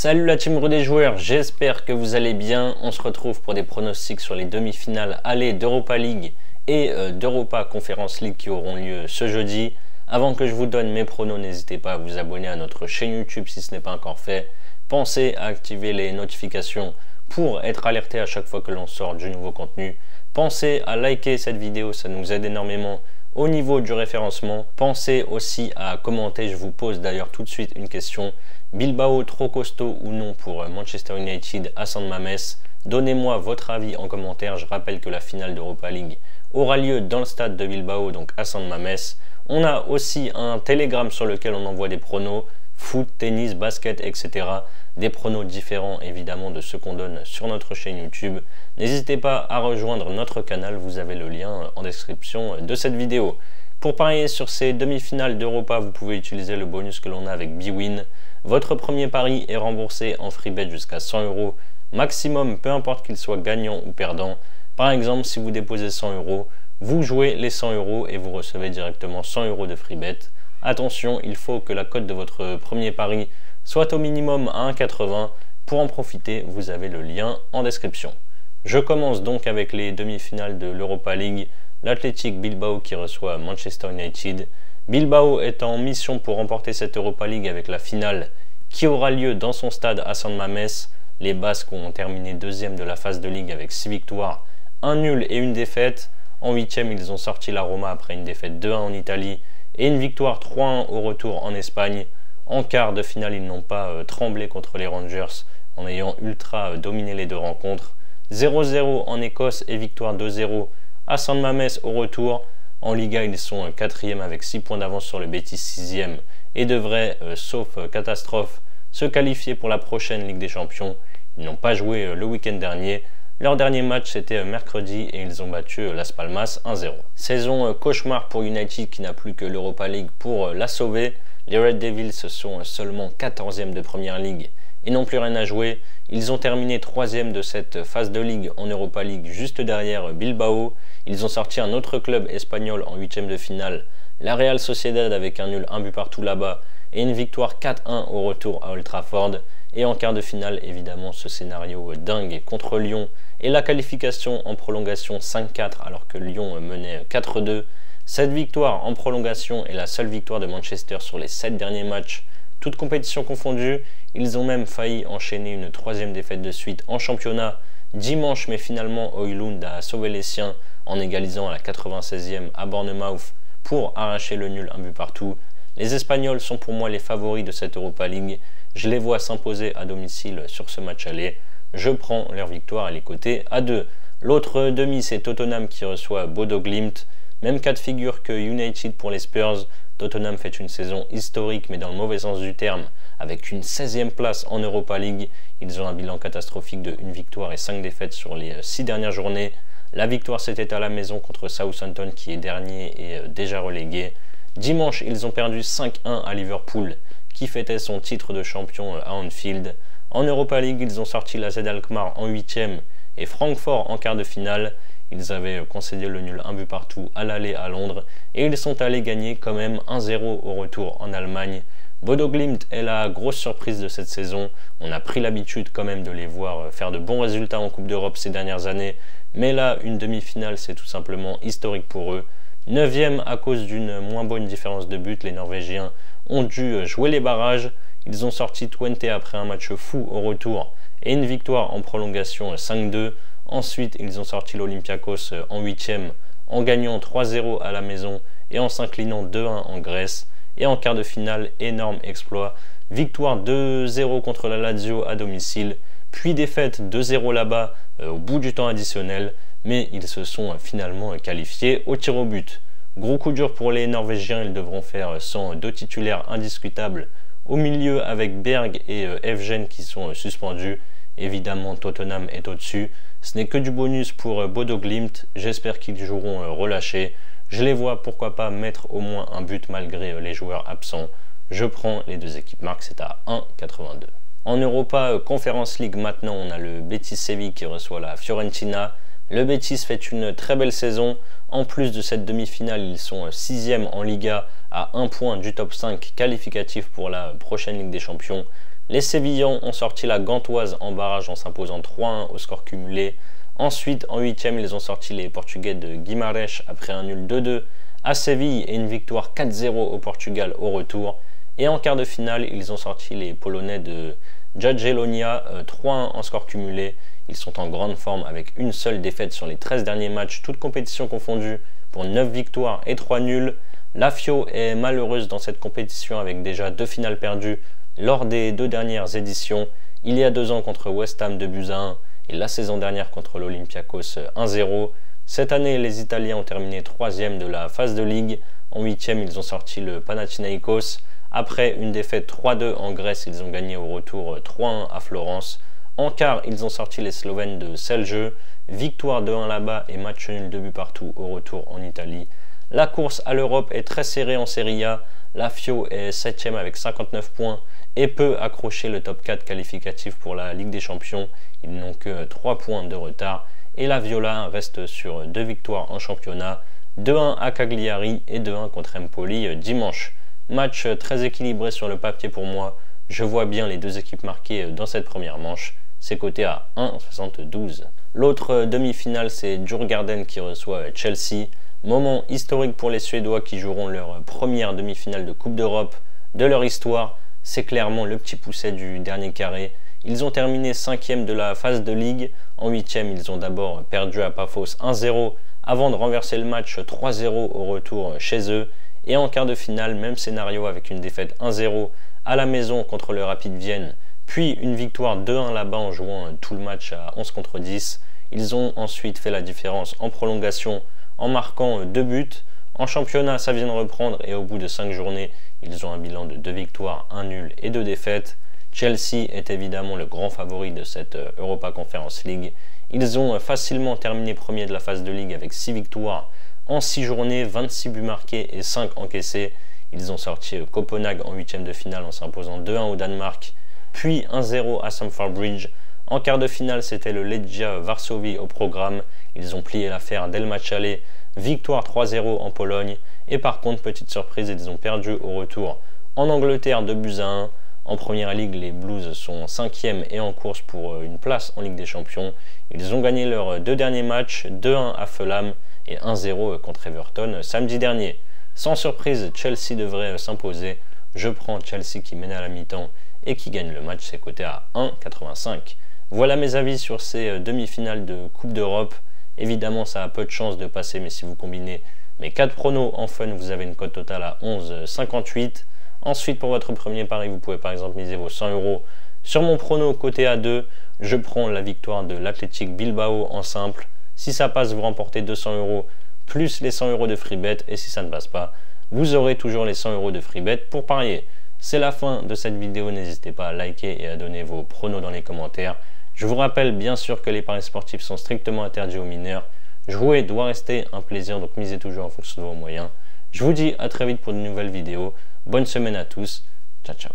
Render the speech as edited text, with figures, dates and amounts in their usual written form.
Salut la team des joueurs, j'espère que vous allez bien. On se retrouve pour des pronostics sur les demi-finales aller d'Europa League et d'Europa Conference League qui auront lieu ce jeudi. Avant que je vous donne mes pronos, n'hésitez pas à vous abonner à notre chaîne YouTube si ce n'est pas encore fait. Pensez à activer les notifications pour être alerté à chaque fois que l'on sort du nouveau contenu. Pensez à liker cette vidéo, ça nous aide énormément au niveau du référencement. Pensez aussi à commenter, je vous pose d'ailleurs tout de suite une question. Bilbao trop costaud ou non pour Manchester United à San Mamés? Donnez-moi votre avis en commentaire. Je rappelle que la finale d'Europa League aura lieu dans le stade de Bilbao, donc à San Mamés. On a aussi un Telegram sur lequel on envoie des pronos, foot, tennis, basket, etc. Des pronos différents évidemment de ceux qu'on donne sur notre chaîne YouTube. N'hésitez pas à rejoindre notre canal, vous avez le lien en description de cette vidéo. Pour parier sur ces demi-finales d'Europa, vous pouvez utiliser le bonus que l'on a avec Bwin. Votre premier pari est remboursé en free bet jusqu'à 100 € maximum, peu importe qu'il soit gagnant ou perdant. Par exemple, si vous déposez 100 €, vous jouez les 100 € et vous recevez directement 100 € de free bet. Attention, il faut que la cote de votre premier pari soit au minimum à 1,80. Pour en profiter, vous avez le lien en description. Je commence donc avec les demi-finales de l'Europa League. L'Athletic Bilbao qui reçoit Manchester United. Bilbao est en mission pour remporter cette Europa League avec la finale qui aura lieu dans son stade à San Mamés. Les Basques ont terminé deuxième de la phase de Ligue avec 6 victoires, 1 nul et une défaite. En huitième, ils ont sorti la Roma après une défaite 2-1 en Italie et une victoire 3-1 au retour en Espagne. En quart de finale, ils n'ont pas tremblé contre les Rangers en ayant ultra dominé les deux rencontres. 0-0 en Écosse et victoire 2-0 à San Mamés au retour. En Liga, ils sont 4e avec 6 points d'avance sur le Betis 6e et devraient, sauf catastrophe, se qualifier pour la prochaine Ligue des Champions. Ils n'ont pas joué le week-end dernier. Leur dernier match c'était mercredi et ils ont battu Las Palmas 1-0. Saison cauchemar pour United qui n'a plus que l'Europa League pour la sauver. Les Red Devils sont seulement 14e de Première Ligue et n'ont plus rien à jouer. Ils ont terminé 3e de cette phase de Ligue en Europa League juste derrière Bilbao. Ils ont sorti un autre club espagnol en 8e de finale, la Real Sociedad avec un nul 1 but partout là-bas et une victoire 4-1 au retour à Old Trafford. Et en quart de finale, évidemment, ce scénario dingue contre Lyon et la qualification en prolongation 5-4 alors que Lyon menait 4-2. Cette victoire en prolongation est la seule victoire de Manchester sur les 7 derniers matchs, toutes compétitions confondues. Ils ont même failli enchaîner une 3e défaite de suite en championnat dimanche, mais finalement Højlund a sauvé les siens en égalisant à la 96e à Bournemouth pour arracher le nul 1 but partout. Les Espagnols sont pour moi les favoris de cette Europa League. Je les vois s'imposer à domicile sur ce match aller. Je prends leur victoire à les coter à 2. L'autre demi, c'est Tottenham qui reçoit Bodo Glimt. Même cas de figure que United pour les Spurs. Tottenham fait une saison historique mais dans le mauvais sens du terme. Avec une 16e place en Europa League, ils ont un bilan catastrophique de 1 victoire et 5 défaites sur les 6 dernières journées. La victoire c'était à la maison contre Southampton qui est dernier et déjà relégué. Dimanche, ils ont perdu 5-1 à Liverpool qui fêtait son titre de champion à Anfield. En Europa League, ils ont sorti la Z Alkmaar en 8e et Francfort en quart de finale. Ils avaient concédé le nul 1 but partout à l'aller à Londres et ils sont allés gagner quand même 1-0 au retour en Allemagne. Bodo Glimt est la grosse surprise de cette saison. On a pris l'habitude quand même de les voir faire de bons résultats en Coupe d'Europe ces dernières années. Mais là, une demi-finale, c'est tout simplement historique pour eux. 9e à cause d'une moins bonne différence de but, les Norvégiens ont dû jouer les barrages. Ils ont sorti Twente après un match fou au retour et une victoire en prolongation 5-2. Ensuite, ils ont sorti l'Olympiakos en 8e en gagnant 3-0 à la maison et en s'inclinant 2-1 en Grèce. Et en quart de finale, énorme exploit, victoire 2-0 contre la Lazio à domicile, puis défaite 2-0 là-bas au bout du temps additionnel, mais ils se sont finalement qualifiés au tir au but. Gros coup dur pour les Norvégiens, ils devront faire sans 2 titulaires indiscutables au milieu avec Berg et Evgen qui sont suspendus. Évidemment, Tottenham est au-dessus. Ce n'est que du bonus pour Bodo Glimt, j'espère qu'ils joueront relâchés. Je les vois pourquoi pas mettre au moins un but malgré les joueurs absents. Je prends les deux équipes marques, c'est à 1,82. En Europa Conference League maintenant, on a le Betis Séville qui reçoit la Fiorentina. Le Betis fait une très belle saison. En plus de cette demi-finale, ils sont 6e en Liga à 1 point du top 5 qualificatif pour la prochaine Ligue des Champions. Les Sévillans ont sorti la Gantoise en barrage en s'imposant 3-1 au score cumulé. Ensuite, en 8e, ils ont sorti les Portugais de Guimarães après un nul 2-2 à Séville et une victoire 4-0 au Portugal au retour. Et en quart de finale, ils ont sorti les Polonais de Jagiellonia 3-1 en score cumulé. Ils sont en grande forme avec une seule défaite sur les 13 derniers matchs, toutes compétitions confondues, pour 9 victoires et 3 nuls. La Fio est malheureuse dans cette compétition avec déjà 2 finales perdues lors des 2 dernières éditions. Il y a 2 ans contre West Ham 2-1 et la saison dernière contre l'Olympiakos 1-0. Cette année, les Italiens ont terminé 3e de la phase de ligue. En 8e, ils ont sorti le Panathinaikos. Après une défaite 3-2 en Grèce, ils ont gagné au retour 3-1 à Florence. En quart, ils ont sorti les Slovènes de Celje. Victoire 2-1 là-bas et match nul 2 buts partout au retour en Italie. La course à l'Europe est très serrée en Serie A. La Fio est 7e avec 59 points et peut accrocher le top 4 qualificatif pour la Ligue des Champions. Ils n'ont que 3 points de retard. Et la Viola reste sur 2 victoires en championnat. 2-1 à Cagliari et 2-1 contre Empoli dimanche. Match très équilibré sur le papier pour moi. Je vois bien les 2 équipes marquées dans cette première manche. C'est coté à 1,72. L'autre demi-finale, c'est Djurgården qui reçoit Chelsea. Moment historique pour les Suédois qui joueront leur première demi-finale de Coupe d'Europe de leur histoire. C'est clairement le petit pousset du dernier carré. Ils ont terminé 5e de la phase de ligue. En 8e, ils ont d'abord perdu à Paphos 1-0 avant de renverser le match 3-0 au retour chez eux. Et en quart de finale, même scénario avec une défaite 1-0 à la maison contre le Rapid Vienne, puis une victoire 2-1 là-bas en jouant tout le match à 11 contre 10. Ils ont ensuite fait la différence en prolongation en marquant 2 buts. En championnat, ça vient de reprendre et au bout de 5 journées, ils ont un bilan de 2 victoires, 1 nul et 2 défaites. Chelsea est évidemment le grand favori de cette Europa Conference League. Ils ont facilement terminé premier de la phase de ligue avec 6 victoires en 6 journées, 26 buts marqués et 5 encaissés. Ils ont sorti Copenhague en 8e de finale en s'imposant 2-1 au Danemark, puis 1-0 à Stamford Bridge. En quart de finale, c'était le Legia Varsovie au programme. Ils ont plié l'affaire dès le match aller, victoire 3-0 en Pologne. Et par contre, petite surprise, ils ont perdu au retour en Angleterre 2-1. En première ligue, les Blues sont 5e et en course pour une place en Ligue des Champions. Ils ont gagné leurs 2 derniers matchs, 2-1 à Fulham et 1-0 contre Everton samedi dernier. Sans surprise, Chelsea devrait s'imposer. Je prends Chelsea qui mène à la mi-temps et qui gagne le match, c'est coté à 1,85. Voilà mes avis sur ces demi-finales de Coupe d'Europe. Évidemment, ça a peu de chances de passer, mais si vous combinez mes 4 pronos en fun, vous avez une cote totale à 11,58. Ensuite, pour votre premier pari, vous pouvez par exemple miser vos 100 € sur mon prono côté A2. Je prends la victoire de l'Athletic Bilbao en simple. Si ça passe, vous remportez 200 € plus les 100 € de free bet. Et si ça ne passe pas, vous aurez toujours les 100 € de free bet pour parier. C'est la fin de cette vidéo. N'hésitez pas à liker et à donner vos pronos dans les commentaires. Je vous rappelle bien sûr que les paris sportifs sont strictement interdits aux mineurs. Jouer doit rester un plaisir, donc misez toujours en fonction de vos moyens. Je vous dis à très vite pour de nouvelles vidéos. Bonne semaine à tous. Ciao, ciao.